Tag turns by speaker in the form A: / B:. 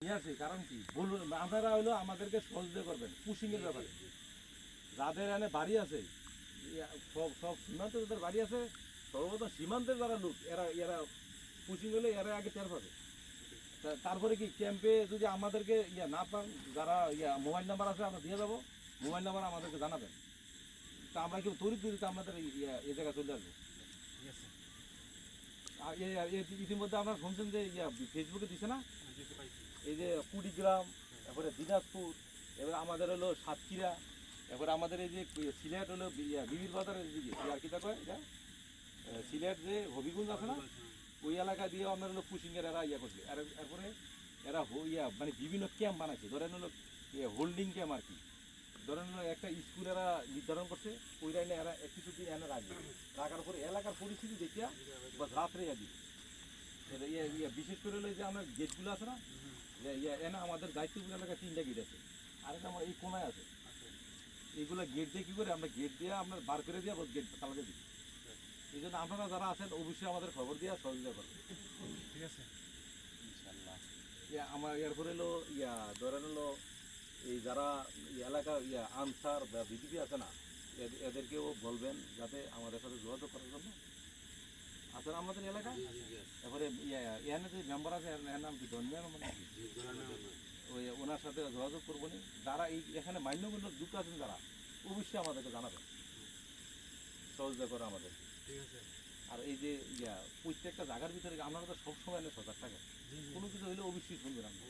A: নিয়ে আসি, কারণ কি বলুন, আপনারা হইলো আমাদেরকে সহযোগিতা করবেন পুশিংয়ের ব্যাপারে। যাদের এখানে বাড়ি আছে, সব সব সীমান্তে যাদের বাড়ি আছে, সর্বপ্রথম সীমান্তের যারা লোক, এরা এরা পুশিং হলে এরা আগে টের পাবে। তারপরে কি ক্যাম্পে যদি আমাদেরকে না পান, যারা মোবাইল নাম্বার আছে আমরা দিয়ে যাবো, মোবাইল নাম্বার আমাদেরকে জানাবেন। তা আমরা কেউ তড়িৎ দিতে আমাদের এই জায়গায় চলে আসবো।
B: ঠিক আছে।
A: আর ইতিমধ্যে আপনারা শুনছেন যে ফেসবুকে দিছে না,
B: দিতে পাইছি।
A: এই যে কুড়িগ্রাম, তারপরে দিনাজপুর, এবার আমাদের হলো সাতক্ষীরা, এরপরে আমাদের এই যে সিলেট হলো বিবির বাজারের দিকে আর কি কয় এটা সিলেট যে হবিগঞ্জ আছে না, ওই এলাকা দিয়ে আমরা হলো পুশিংয়ের এরা করছে। আর এরপরে এরা মানে বিভিন্ন ক্যাম্প বানাইছে, ধরেন হলো হোল্ডিং ক্যাম্প আর কি। ধরেন হলো একটা স্কুল এরা নির্ধারণ করছে, ওই লাইনে এরা কিছুদিন এনে রাখবে, রাখার পরে এলাকার পরিস্থিতি দেখিয়া বা রাত্রে দিবে। বিশেষ করে হলো যে আমার গেটগুলো আছে না, এনে আমাদের দায়িত্বগুলো এলাকায় 3টা গেট আছে, আর এটা আমার এই কোনায় আছে। এইগুলো গেট দিয়ে কী করে আমরা গেট দিয়ে আমরা বার করে দিয়ে গেট তালা দিই। এই জন্য আপনারা যারা আছেন অবশ্যই আমাদের খবর দিয়ে সহযোগিতা করবেন।
B: ঠিক আছে
A: ইনশাল্লাহ। আমার এরপরে হলো ধরেন হলো এই যারা এলাকা আনসার বা বিডিপি আছে না, এদেরকেও বলবেন যাতে আমাদের সাথে যোগাযোগ করার জন্য। আছেন আমাদের এলাকায়। এরপরে এখানে যে মেম্বার আছে এর নাম কি ধর্মীয় মানে ওই ওনার সাথে যোগাযোগ করবো নি। যারা এই এখানে মান্যগণ্য যুক্ত আছেন যারা, অবশ্যই আমাদেরকে জানাবেন, সহযোগিতা করে আমাদের।
B: ঠিক আছে।
A: আর এই যে প্রত্যেকটা জায়গার ভিতরে আপনারা তো সবসময় সজাগ থাকেন, কোনো কিছু হইলে অবশ্যই শুনবেন আপনি।